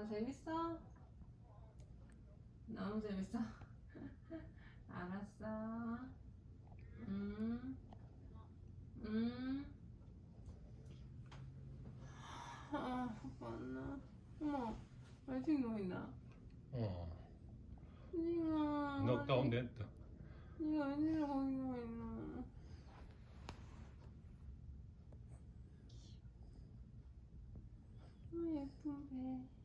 재밌어? 너무 재밌어? 알았어. 음, 음. 아, 맞나? 어머, 아직 누워있나? 징아. 넉다운 됐다. 이거 어디로 거기 누워있나? 아, 예쁜 배.